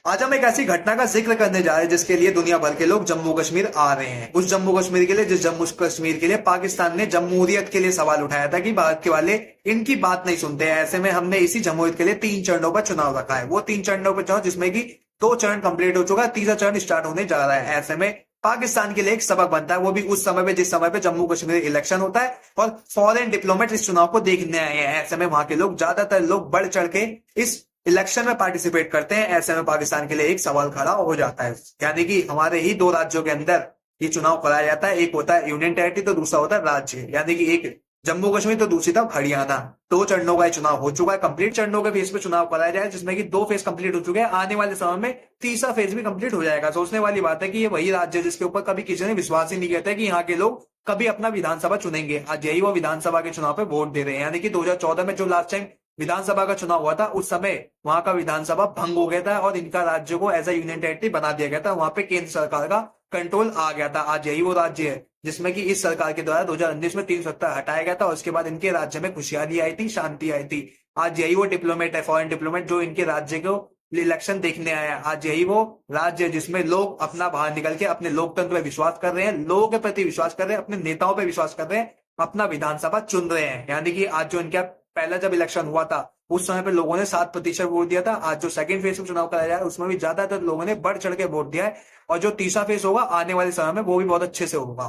आज हम एक ऐसी घटना का जिक्र करने जा रहे हैं जिसके लिए दुनिया भर के लोग जम्मू कश्मीर आ रहे हैं। उस जम्मू कश्मीर के लिए जिस जम्मू कश्मीर के लिए पाकिस्तान ने जमहूरियत के लिए सवाल उठाया था कि भारत के वाले इनकी बात नहीं सुनते हैं। ऐसे में हमने इसी जमहूरियत के लिए 3 चरणों का चुनाव रखा है। वो 3 चरणों का चुनाव जिसमें कि 2 चरण कंप्लीट हो चुका है, तीसरा चरण स्टार्ट होने जा रहा है। ऐसे में पाकिस्तान के लिए एक सबक बनता है, वो भी उस समय पे जिस समय पे जम्मू कश्मीर इलेक्शन होता है और फॉरेन डिप्लोमेट इस चुनाव को देखने आए हैं। ऐसे में वहां के लोग, ज्यादातर लोग बढ़ चढ़ के इस इलेक्शन में पार्टिसिपेट करते हैं। ऐसे में पाकिस्तान के लिए एक सवाल खड़ा हो जाता है, यानी कि हमारे ही 2 राज्यों के अंदर ये चुनाव कराया जाता है। एक होता है यूनियन टेरिटरी तो दूसरा होता है राज्य, यानी कि एक जम्मू कश्मीर तो दूसरी तरफ हरियाणा। 2 चरणों का चुनाव हो चुका है कंप्लीट। चरणों के फेज पे चुनाव कराया जाए जिसमें कि 2 फेज कंप्लीट हो चुके हैं। आने वाले समय में तीसरा फेज भी कंप्लीट हो जाएगा। सोचने वाली बात है कि ये वही राज्य है जिसके ऊपर कभी किसी ने विश्वास ही नहीं किया था कि यहाँ के लोग कभी अपना विधानसभा चुनेंगे। आज यही वो विधानसभा के चुनाव पे वोट दे रहे हैं। यानी कि 2014 में जो लास्ट टाइम विधानसभा का चुनाव हुआ था उस समय वहां का विधानसभा भंग हो गया था और इनका राज्य को एज ए यूनियन टेरिटरी बना दिया गया था। वहां पे केंद्र सरकार का कंट्रोल आ गया था। आज यही वो राज्य है जिसमें कि इस सरकार के द्वारा 2019 में 370 हटाया गया था और उसके बाद इनके राज्य में खुशहाली आई थी, शांति आई थी। आज यही वो डिप्लोमेट है, फॉरेन डिप्लोमेट, जो इनके राज्य को इलेक्शन देखने आया। आज यही वो राज्य है जिसमें लोग अपना बाहर निकल के अपने लोकतंत्र पे विश्वास कर रहे हैं, लोगों के प्रति विश्वास कर रहे हैं, अपने नेताओं पे विश्वास कर रहे हैं, अपना विधानसभा चुन रहे हैं। यानी कि आज जो इनका पहला जब इलेक्शन हुआ था उस समय पे लोगों ने 7% वोट दिया था। आज जो सेकंड फेज में चुनाव कराया जा रहा है उसमें भी ज्यादातर लोगों ने बढ़ चढ़ के वोट दिया है और जो तीसरा फेज होगा आने वाले समय में वो भी बहुत अच्छे से होगा।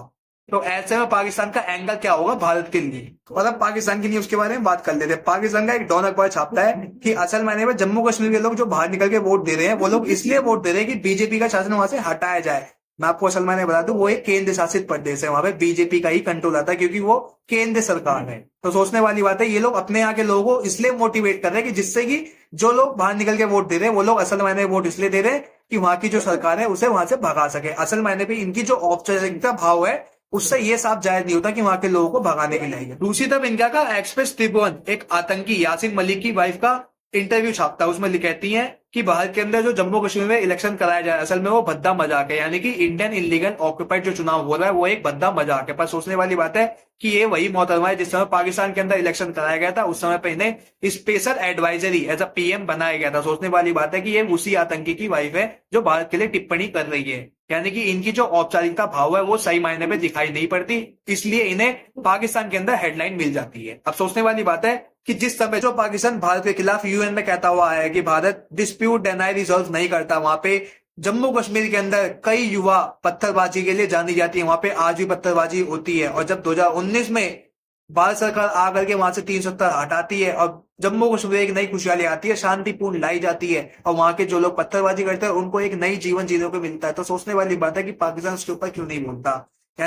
तो ऐसे में पाकिस्तान का एंगल क्या होगा भारत के लिए, और अब पाकिस्तान की न्यूज के बारे में बात कर लेते हैं। पाकिस्तान का एक डॉन अखबार छापता है कि असल मायने में जम्मू कश्मीर के लोग जो बाहर निकल के वोट दे रहे हैं वो लोग इसलिए वोट दे रहे हैं कि बीजेपी का शासन वहां से हटाया जाए। मैं आपको असल मायने बता दूं, वो एक केंद्र शासित प्रदेश है, वहां पे बीजेपी का ही कंट्रोल आता है क्योंकि वो केंद्र सरकार है। तो सोचने वाली बात है, ये लोग अपने यहाँ के लोगों को इसलिए मोटिवेट कर रहे हैं कि जिससे कि जो लोग बाहर निकल के वोट दे रहे हैं वो लोग असल मायने वोट इसलिए दे रहे हैं कि वहां की जो सरकार है उसे वहां से भगा सके। असल मायने पे इनकी जो औपचारिकता भाव है उससे ये साफ जाहिर नहीं होता कि वहां के लोगों को भगाने के लिए। दूसरी तरफ इनका का एक्सप्रेस ट्रिब्यून एक आतंकी यासीन मलिक की वाइफ का इंटरव्यू छापता है। उसमें कहती है कि भारत के अंदर जो जम्मू कश्मीर में इलेक्शन कराया जाए असल में वो भद्दा मजाक है, यानी कि इंडियन इलीगल ऑक्यूपाइड जो चुनाव हो रहा है वो एक भद्दा मजाक है। पर सोचने वाली बात है कि ये वही मोहतरमा है जिस समय पाकिस्तान के अंदर इलेक्शन कराया गया था उस समय पे इन्हें special advisory as a PM बनाया गया था। सोचने वाली बात है कि ये उसी आतंकी की वाइफ है जो भारत के लिए टिप्पणी कर रही है, यानी कि इनकी जो औपचारिकता भाव है वो सही मायने में दिखाई नहीं पड़ती, इसलिए इन्हें पाकिस्तान के अंदर हेडलाइन मिल जाती है। अब सोचने वाली बात है कि जिस समय जो पाकिस्तान भारत के खिलाफ यूएन में कहता हुआ है कि भारत डिस्प्यूट डिनाई रिजॉल्व नहीं करता, वहां पे जम्मू कश्मीर के अंदर कई युवा पत्थरबाजी के लिए जानी जाती है, वहां पे आज भी पत्थरबाजी होती है। और जब 2019 में भारत सरकार आकर के वहां से 370 हटाती है और जम्मू कश्मीर एक नई खुशहाली आती है, शांतिपूर्ण लाई जाती है और वहां के जो लोग पत्थरबाजी करते हैं उनको एक नई जीवन जीने को मिलता है। तो सोचने वाली बात है कि पाकिस्तान उसके ऊपर क्यों नहीं बोलता।